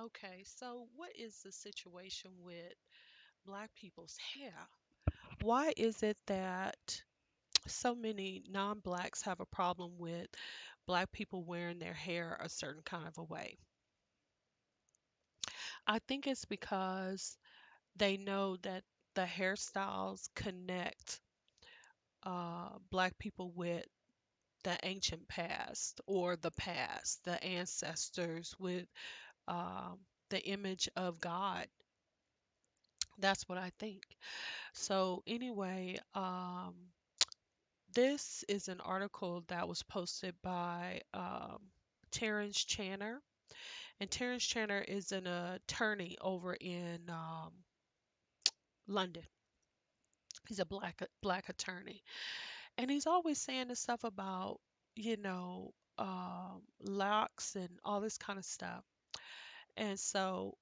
Okay, so what is the situation with Black people's hair? Why is it that so many non-Blacks have a problem with Black people wearing their hair a certain kind of a way? I think it's because they know that the hairstyles connect Black people with the ancient past or the past, the ancestors with the image of God. That's what I think. So anyway, this is an article that was posted by Terrence Channer, and Terrence Channer is an attorney over in London. He's a black attorney, and he's always saying this stuff about locks and all this kind of stuff. And so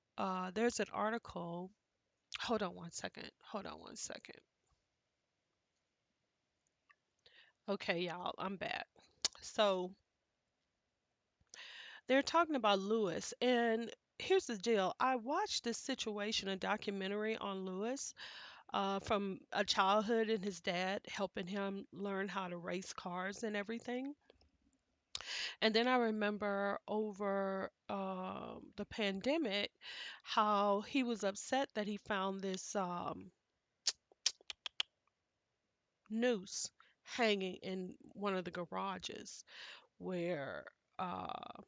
there's an article. Hold on one second. Hold on one second. Okay, y'all, I'm back. So they're talking about Lewis, and here's the deal. I watched this situation, a documentary on Lewis, from a childhood and his dad helping him learn how to race cars and everything. And then I remember over the pandemic how he was upset that he found this noose hanging in one of the garages where uh,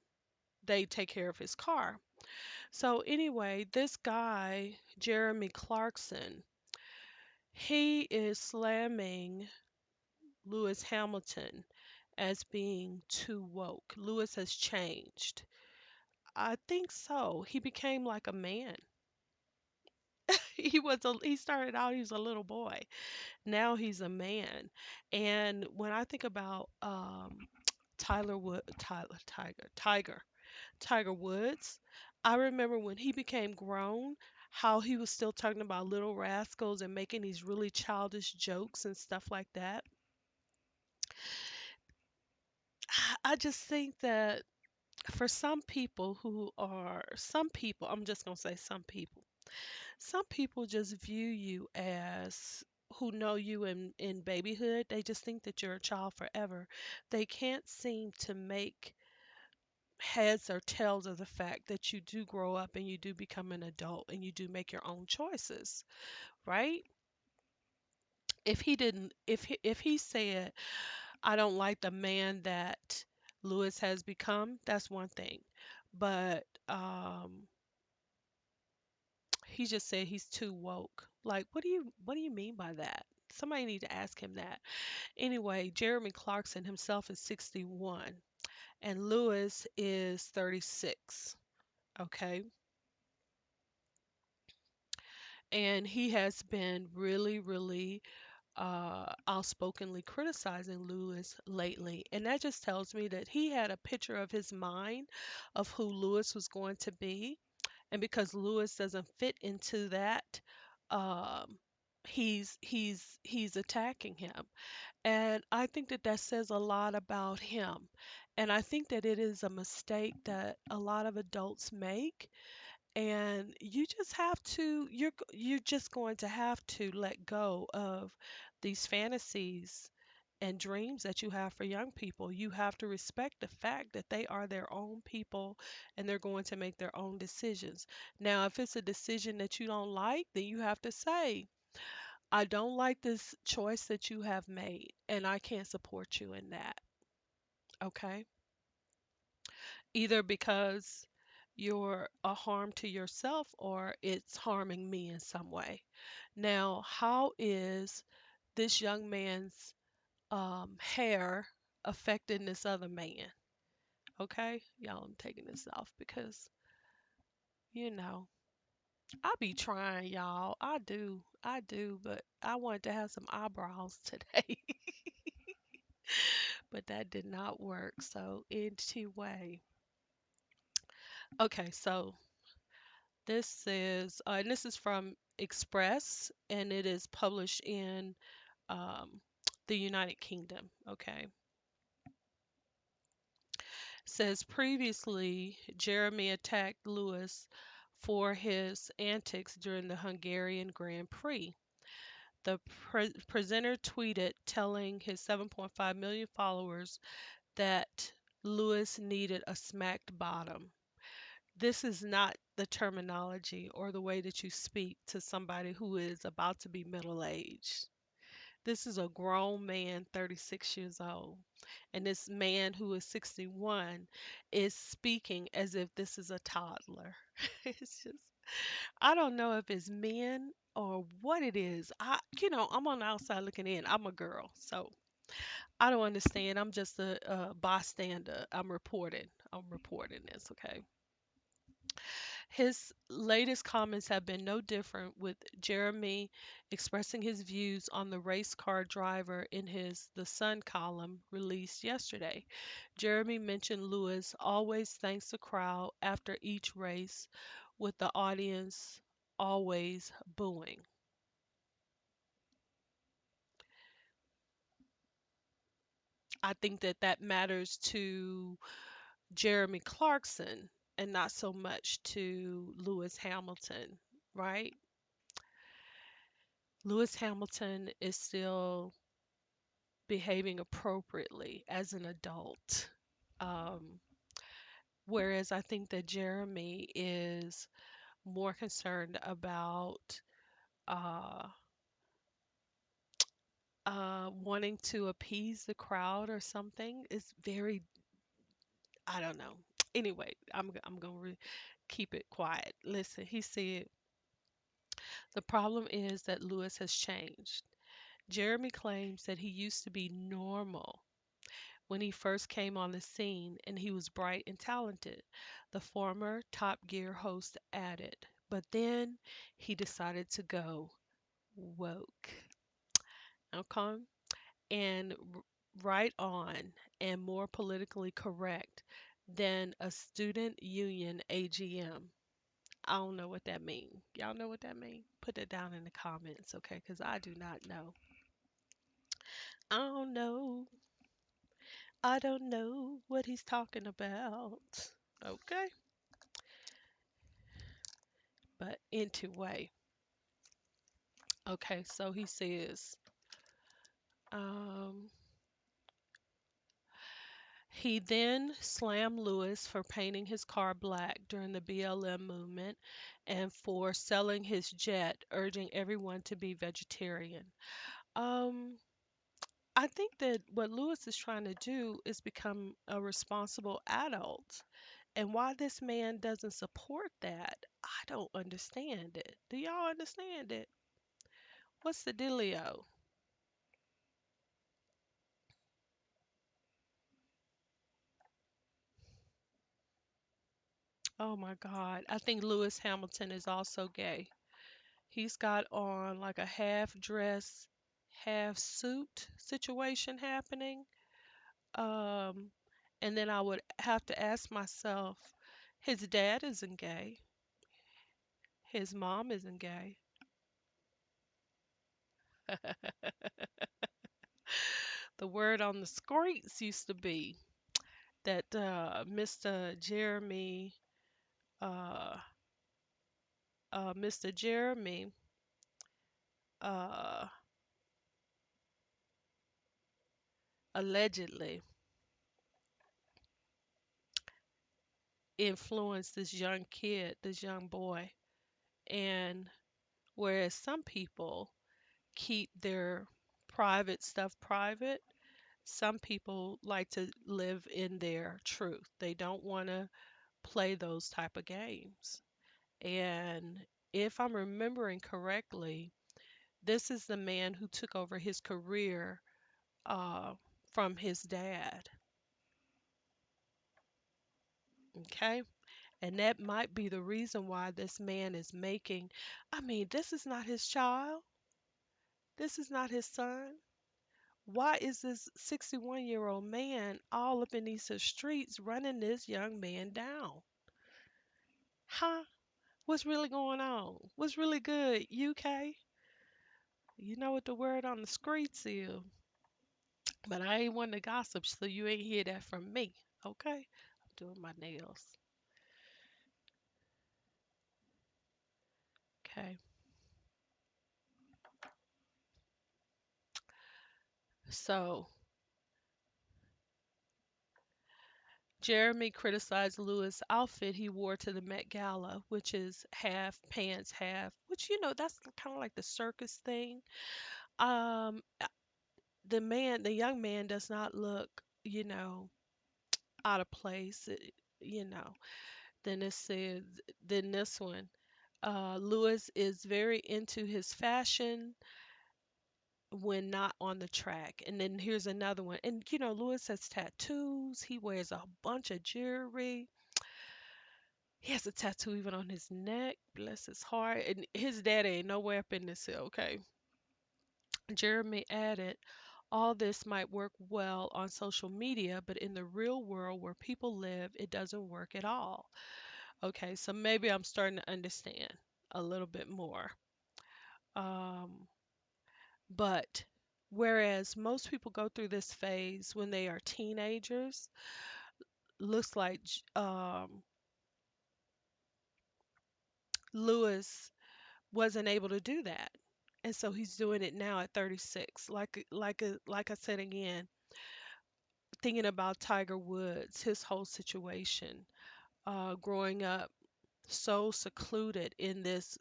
they take care of his car. So anyway, this guy, Jeremy Clarkson, he is slamming Lewis Hamilton as being too woke. Lewis has changed. I think so. He became like a man. He started out he was a little boy. Now he's a man. And when I think about Tiger Woods. I remember when he became grown, how he was still talking about little rascals and making these really childish jokes and stuff like that. I just think that for some people, I'm just going to say some people just view you as who know you in babyhood. They just think that you're a child forever. They can't seem to make heads or tails of the fact that you do grow up and you do become an adult and you do make your own choices, right? If he said, I don't like the man that Lewis has become, that's one thing. But he just said he's too woke. Like, what do you mean by that? Somebody need to ask him that. Anyway, Jeremy Clarkson himself is 61 and Lewis is 36. Okay. And he has been really outspokenly criticizing Lewis lately. And that just tells me that he had a picture of his mind of who Lewis was going to be. And because Lewis doesn't fit into that, um, he's attacking him. And I think that that says a lot about him. And I think that it is a mistake that a lot of adults make, and you just have to you're just going to have to let go of these fantasies and dreams that you have for young people. You have to respect the fact that they are their own people and they're going to make their own decisions. Now, if it's a decision that you don't like, then you have to say, I don't like this choice that you have made and I can't support you in that. Okay? Either because you're a harm to yourself or it's harming me in some way. Now, how is this young man's hair affecting this other man? Okay, y'all, I'm taking this off because, you know, I be trying, y'all. I do, but I wanted to have some eyebrows today, but that did not work. So, anyway, okay, so and this is from Express, and it is published in um, the United Kingdom. Okay, Says previously Jeremy attacked Lewis for his antics during the Hungarian Grand Prix. The presenter tweeted telling his 7.5 million followers that Lewis needed a smacked bottom. This is not the terminology or the way that you speak to somebody who is about to be middle aged. This is a grown man, 36 years old. And this man who is 61 is speaking as if this is a toddler. It's just, I don't know if it's men or what it is. I'm on the outside looking in. I'm a girl, so I don't understand. I'm just a bystander. I'm reporting this, okay? His latest comments have been no different, with Jeremy expressing his views on the race car driver in his The Sun column released yesterday. Jeremy mentioned Lewis always thanks the crowd after each race, with the audience always booing. I think that that matters to Jeremy Clarkson and not so much to Lewis Hamilton, right? Lewis Hamilton is still behaving appropriately as an adult. Um, Whereas I think that Jeremy is more concerned about uh, wanting to appease the crowd or something. It's very, I don't know. Anyway, I'm gonna keep it quiet. Listen, he said the problem is that Lewis has changed. Jeremy claims that he used to be normal when he first came on the scene, and he was bright and talented, the former Top Gear host added. But then he decided to go woke, okay, and right on and more politically correct than a student union AGM. I don't know what that means. Y'all know what that means? Put it down in the comments, okay? Because I do not know. I don't know. I don't know what he's talking about. Okay. But anyway, okay, so he says, um, he then slammed Lewis for painting his car black during the BLM movement and for selling his jet, urging everyone to be vegetarian. Um, I think that what Lewis is trying to do is become a responsible adult. And why this man doesn't support that, I don't understand it. Do y'all understand it? What's the dealio? Oh my God. I think Lewis Hamilton is also gay. He's got on like a half dress, half suit situation happening. Um, and then I would have to ask myself, his dad isn't gay. His mom isn't gay. The word on the streets used to be that uh, Mr. Jeremy, uh, allegedly influenced this young kid, this young boy. And whereas some people keep their private stuff private, some people like to live in their truth. They don't want to play those type of games. And if I'm remembering correctly, this is the man who took over his career uh, from his dad. Okay. And that might be the reason why this man is making, I mean, this is not his child. This is not his son. Why is this 61-year-old man all up in these streets running this young man down? Huh? What's really going on? What's really good, UK? You know what the word on the streets is. But I ain't one to gossip, so you ain't hear that from me. Okay? doing my nails. Okay. So Jeremy criticized Lewis' outfit he wore to the Met Gala, which is half pants, half, which, that's kind of like the circus thing. The young man does not look, out of place, you know. Then it says, then this one, Lewis is very into his fashion when not on the track. And then here's another one. And Lewis has tattoos. He wears a bunch of jewelry. He has a tattoo even on his neck. Bless his heart. And his daddy ain't nowhere up in this hill, okay? Jeremy added, all this might work well on social media, but in the real world where people live, it doesn't work at all. Okay, so maybe I'm starting to understand a little bit more. Um, but whereas most people go through this phase when they are teenagers, looks like Lewis wasn't able to do that. And so he's doing it now at 36. Like I said again, thinking about Tiger Woods, his whole situation, growing up so secluded in this,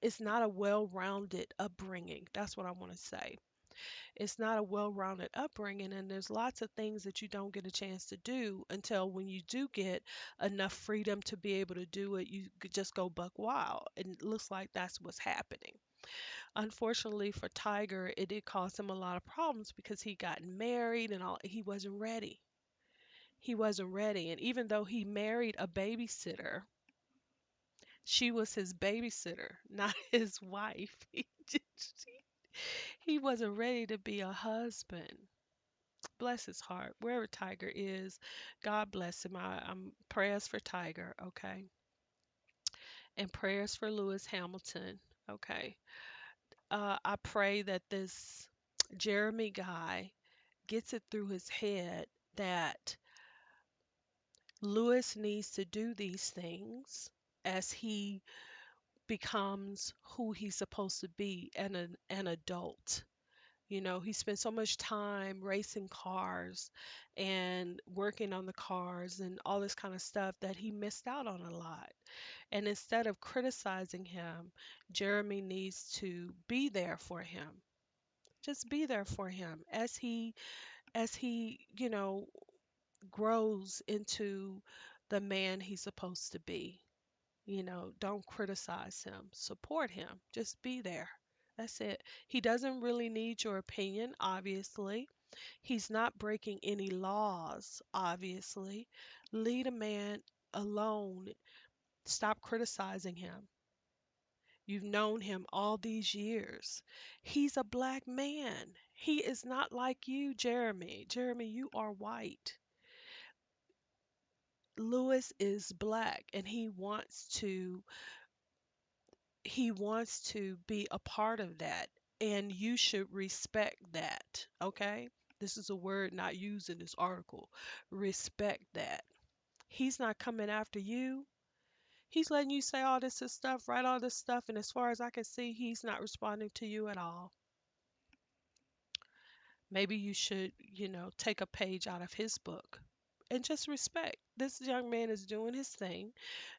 it's not a well-rounded upbringing. That's what I want to say. It's not a well-rounded upbringing, and there's lots of things that you don't get a chance to do until when you do get enough freedom to be able to do it, you could just go buck wild. And it looks like that's what's happening. Unfortunately for Tiger, it did cause him a lot of problems because he got married and all. He wasn't ready. He wasn't ready. And even though he married a babysitter, she was his babysitter, not his wife. He wasn't ready to be a husband. Bless his heart. Wherever Tiger is, God bless him. I'm prayers for Tiger, okay? And prayers for Lewis Hamilton, okay? I pray that this Jeremy guy gets it through his head that Lewis needs to do these things as he becomes who he's supposed to be, an adult. He spent so much time racing cars and working on the cars and all this kind of stuff that he missed out on a lot. And instead of criticizing him, Jeremy needs to be there for him. Just be there for him as he grows into the man he's supposed to be. Don't criticize him, support him, just be there. That's it. He doesn't really need your opinion, obviously. He's not breaking any laws, obviously. Leave a man alone. Stop criticizing him. You've known him all these years. He's a black man. He is not like you, Jeremy. Jeremy, you are white. Lewis is black and he wants to be a part of that, and you should respect that, okay? This is a word not used in this article. Respect that. He's not coming after you. He's letting you say all this stuff, write all this stuff, and as far as I can see, he's not responding to you at all. Maybe you should, take a page out of his book and just respect. This young man is doing his thing.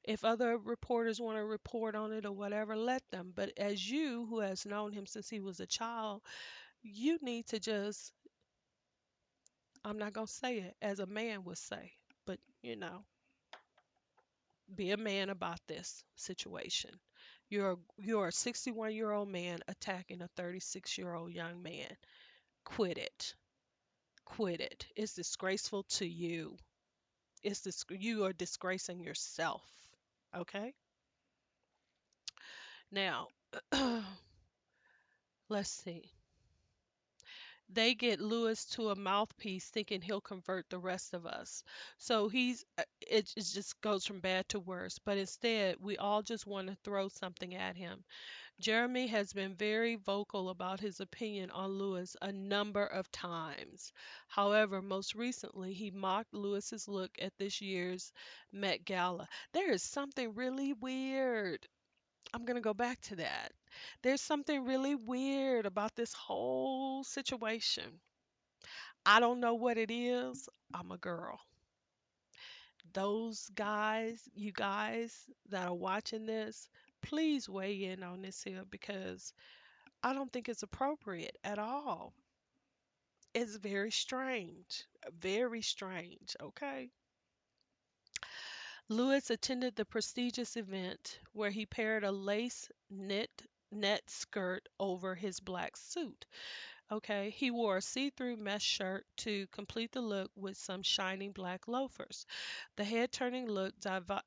If other reporters want to report on it or whatever, let them. But as you, who has known him since he was a child, you need to just, I'm not going to say it as a man would say, but, be a man about this situation. You're a 61-year-old man attacking a 36-year-old young man. Quit it. Quit it. It's disgraceful to you. You are disgracing yourself. Okay? Now, let's see. they get Lewis to a mouthpiece thinking he'll convert the rest of us. So it just goes from bad to worse. But instead, we all just want to throw something at him. Jeremy has been very vocal about his opinion on Lewis a number of times. However, most recently, he mocked Lewis's look at this year's Met Gala. There is something really weird. I'm going to go back to that. There's something really weird about this whole situation. I don't know what it is. I'm a girl. Those guys, you guys that are watching this, please weigh in on this here because I don't think it's appropriate at all. It's very strange. Very strange, okay? Lewis attended the prestigious event where he paired a lace net skirt over his black suit. Okay, he wore a see-through mesh shirt to complete the look with some shining black loafers. The head-turning look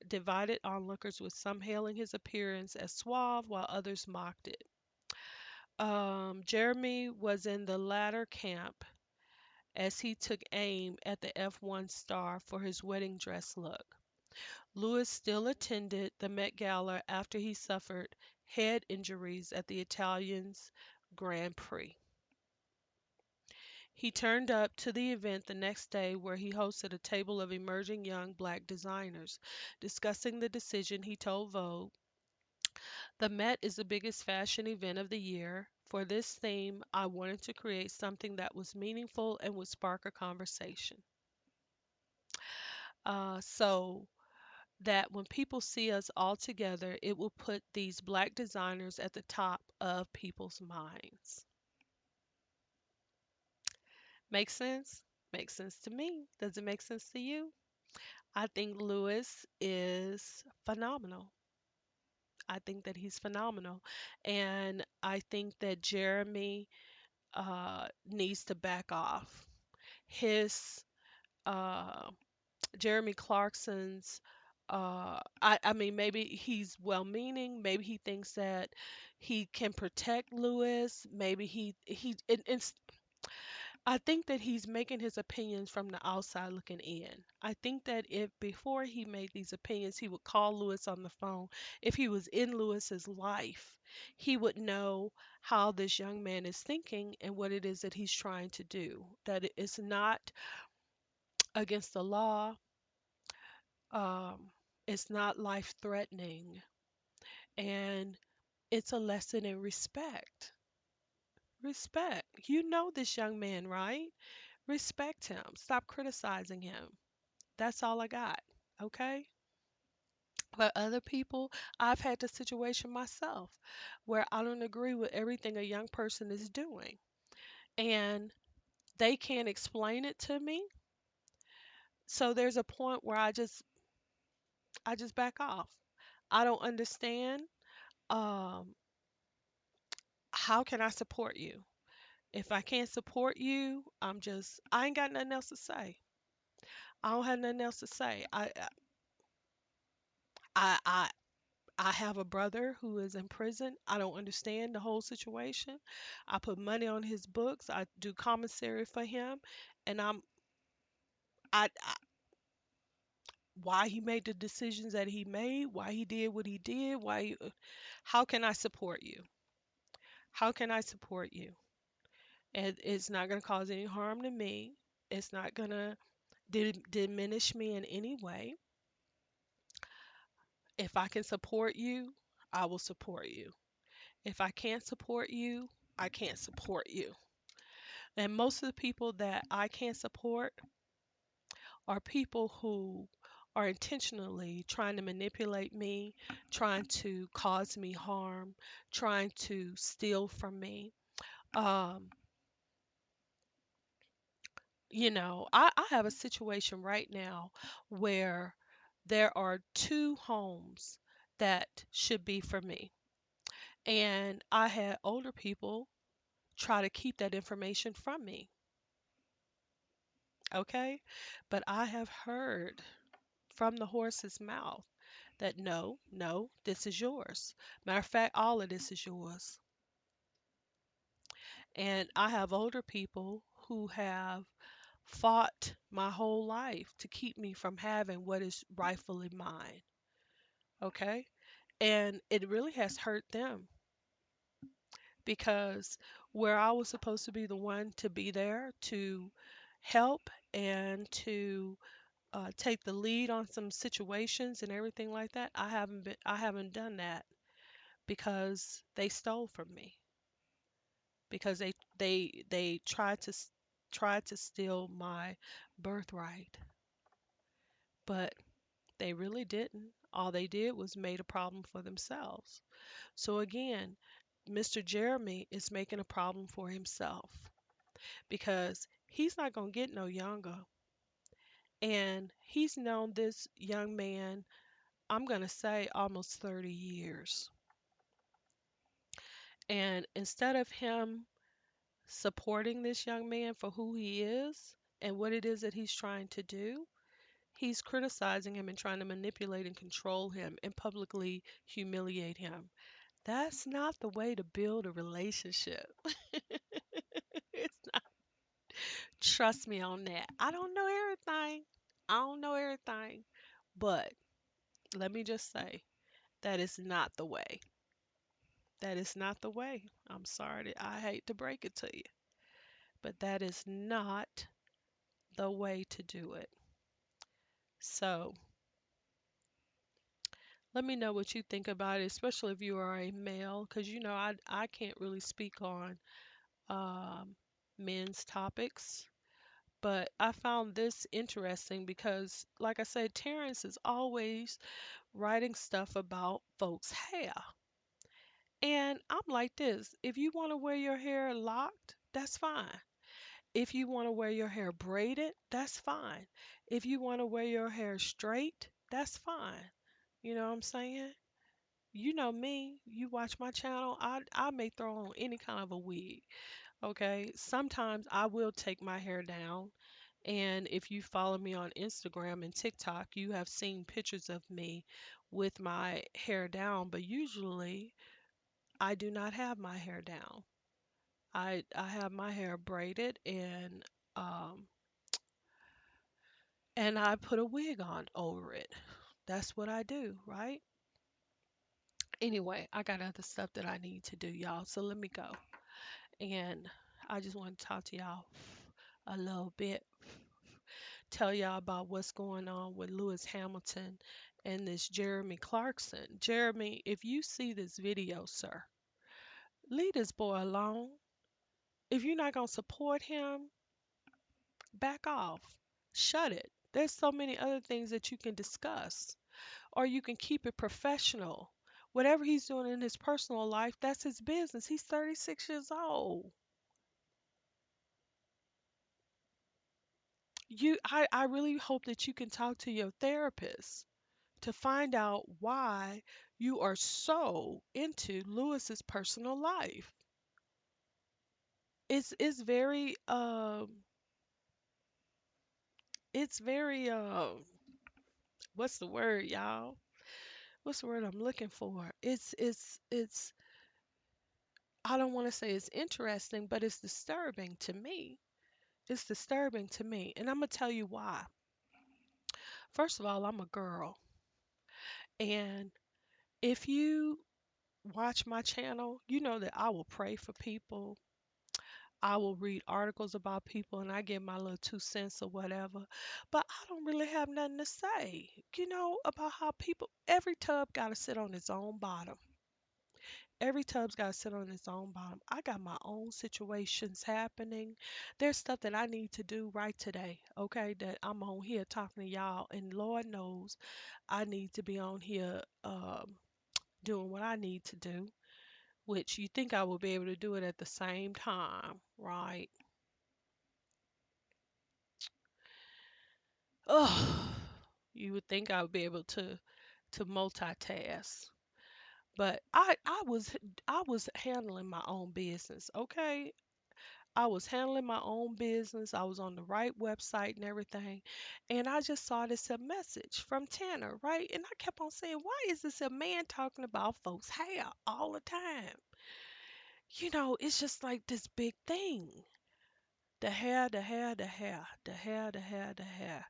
divided onlookers, with some hailing his appearance as suave while others mocked it. Jeremy was in the latter camp as he took aim at the F1 star for his wedding dress look. Lewis still attended the Met Gala after he suffered head injuries at the Italians Grand Prix. He turned up to the event the next day where he hosted a table of emerging young black designers. Discussing the decision, he told Vogue, "The Met is the biggest fashion event of the year. For this theme, I wanted to create something that was meaningful and would spark a conversation. So that when people see us all together, it will put these black designers at the top of people's minds." Makes sense? Makes sense to me. Does it make sense to you? I think Lewis is phenomenal. I think that he's phenomenal. And I think that Jeremy needs to back off. His uh, Jeremy Clarkson's I mean, maybe he's well-meaning. Maybe he thinks that he can protect Lewis. Maybe I think that he's making his opinions from the outside looking in. I think that if before he made these opinions, he would call Lewis on the phone. If he was in Lewis's life, he would know how this young man is thinking and what it is that he's trying to do. That it's not against the law, um, it's not life threatening, and it's a lesson in respect. Respect. You know this young man, right? Respect him. Stop criticizing him. That's all I got. Okay? But other people, I've had the situation myself where I don't agree with everything a young person is doing. And they can't explain it to me. So there's a point where I just back off. I don't understand. Um, how can I support you? If I can't support you, I ain't got nothing else to say. I don't have nothing else to say. I I have a brother who is in prison. I don't understand the whole situation. I put money on his books. I do commissary for him, and I why he made the decisions that he made, why he did what he did, how can I support you? How can I support you? And it's not going to cause any harm to me. It's not going to diminish me in any way. If I can support you, I will support you. If I can't support you, I can't support you. And most of the people that I can't support are people who are intentionally trying to manipulate me, trying to cause me harm, trying to steal from me. Um, I have a situation right now where there are two homes that should be for me. And I had older people try to keep that information from me. Okay? But I have heard from the horse's mouth that no, no, this is yours. Matter of fact, all of this is yours. And I have older people who have fought my whole life to keep me from having what is rightfully mine. Okay. And it really has hurt them because where I was supposed to be the one to be there to help and to take the lead on some situations and everything like that, I haven't done that because they stole from me because they tried to steal my birthright, but they really didn't. All they did was made a problem for themselves. So again, Mr. Jeremy is making a problem for himself because he's not going to get no younger. And he's known this young man, I'm going to say almost 30 years. And instead of him supporting this young man for who he is and what it is that he's trying to do, he's criticizing him and trying to manipulate and control him and publicly humiliate him. That's not the way to build a relationship. It's not. Trust me on that. I don't know everything. I don't know everything. But let me just say, that is not the way. That is not the way. I'm sorry that I hate to break it to you, but that is not the way to do it. So let me know what you think about it, especially if you are a male, because I can't really speak on um, men's topics. But I found this interesting because, like I said, Terrence is always writing stuff about folks' hair. And I'm like this, if you want to wear your hair locked, that's fine. If you want to wear your hair braided, that's fine. If you want to wear your hair straight, that's fine. You know what I'm saying? You know me, you watch my channel, I may throw on any kind of a wig. Okay? Sometimes I will take my hair down. And if you follow me on Instagram and TikTok, you have seen pictures of me with my hair down, but usually I do not have my hair down. I have my hair braided um and I put a wig on over it. That's what I do, right? Anyway, I got other stuff that I need to do, y'all. So let me go. And I just want to talk to y'all a little bit, tell y'all about what's going on with Lewis Hamilton and this Jeremy Clarkson. Jeremy, if you see this video, sir, leave this boy alone. If you're not going to support him, back off. Shut it. There's so many other things that you can discuss, or you can keep it professional. Whatever he's doing in his personal life, that's his business. He's 36 years old. I really hope that you can talk to your therapist to find out why you are so into Lewis's personal life. It's very it's very what's the word, y'all? What's the word I'm looking for? It's I don't want to say it's interesting, but it's disturbing to me. It's disturbing to me, and I'm gonna tell you why. First of all, I'm a girl, and if you watch my channel, you know that I will pray for people. I will read articles about people and I give my little 2 cents or whatever. But I don't really have nothing to say, about how people, every tub got to sit on its own bottom. Every tub's got to sit on its own bottom. I got my own situations happening. There's stuff that I need to do right today, okay? That I'm on here talking to y'all, and Lord knows I need to be on here doing what I need to do, which you think I will be able to do it at the same time, right? Oh, you would think I would be able to multitask. But I was handling my own business, okay? I was handling my own business. I was on the right website and everything. And I just saw this a message from Tanner, right? And I kept on saying, why is this a man talking about folks' hair all the time? it's just like this big thing. The hair, the hair, the hair, the hair, the hair, the hair.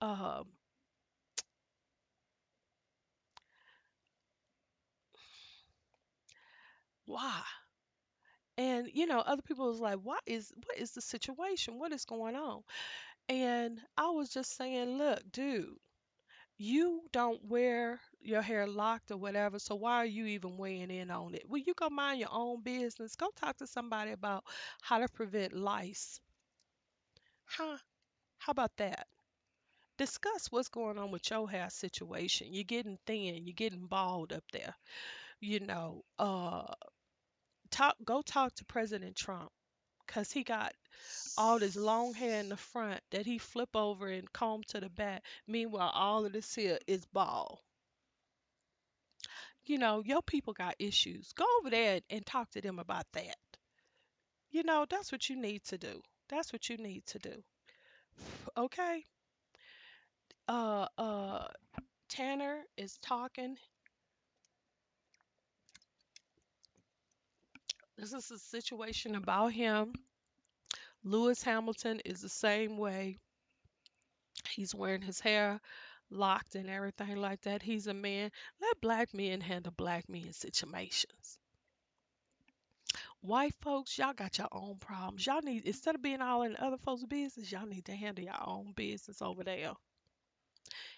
Um, why? And other people was like, what is the situation? What is going on? And I was just saying, look, dude, you don't wear your hair locked or whatever, so why are you even weighing in on it? Well, you go mind your own business. Go talk to somebody about how to prevent lice. Huh? How about that? Discuss what's going on with your hair situation. You're getting thin, you're getting bald up there. You know, go talk to President Trump because he got all this long hair in the front that he flip over and comb to the back. Meanwhile, all of this here is bald. Your people got issues. Go over there and talk to them about that. That's what you need to do. That's what you need to do. Okay? Uh uh Tanner is talking. This is a situation about him. Lewis Hamilton is the same way. He's wearing his hair locked and everything like that. He's a man. Let black men handle black men situations. White folks, y'all got your own problems. Y'all need, instead of being all in other folks' business, y'all need to handle your own business over there.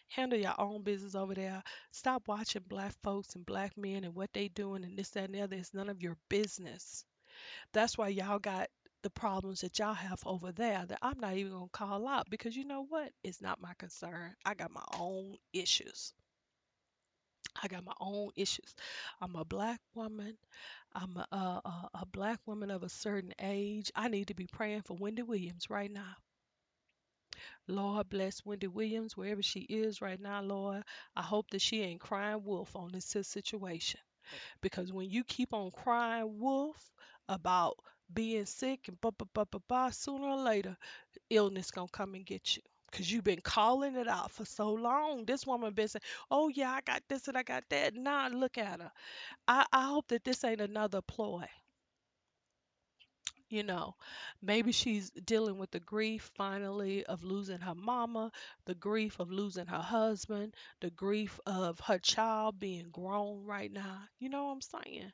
Handle your own business over there. Stop watching black folks and black men and what they doing and this, that, and the other. It's none of your business. That's why y'all got the problems that y'all have over there that I'm not even gonna call out because you know what? It's not my concern. I got my own issues. I got my own issues. I'm a black woman. I'm a black woman of a certain age. I need to be praying for Wendy Williams right now. Lord bless Wendy Williams wherever she is right now, Lord. I hope that she ain't crying wolf on this situation. Because when you keep on crying wolf about being sick and sooner or later, illness gonna come and get you. Because you've been calling it out for so long. This woman been saying, oh yeah, I got this and I got that. Now look at her. I hope that this ain't another ploy. you know Maybe she's dealing with the grief finally of losing her mama, the grief of losing her husband, the grief of her child being grown right now. You know what I'm saying?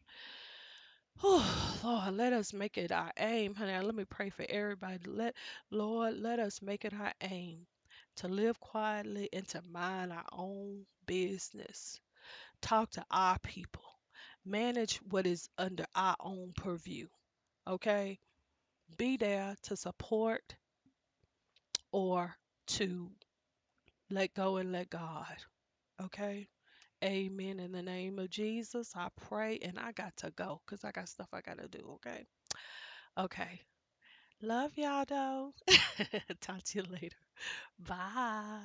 Lord, let us make it our aim, honey. Let me pray for everybody. Lord, let us make it our aim to live quietly and to mind our own business. Talk to our people. Manage what is under our own purview. Okay? Be there to support or to let go and let God. Okay? Amen. In the name of Jesus, I pray and I got to go because I got stuff I got to do. Okay? Okay. Love y'all though. Talk to you later. Bye.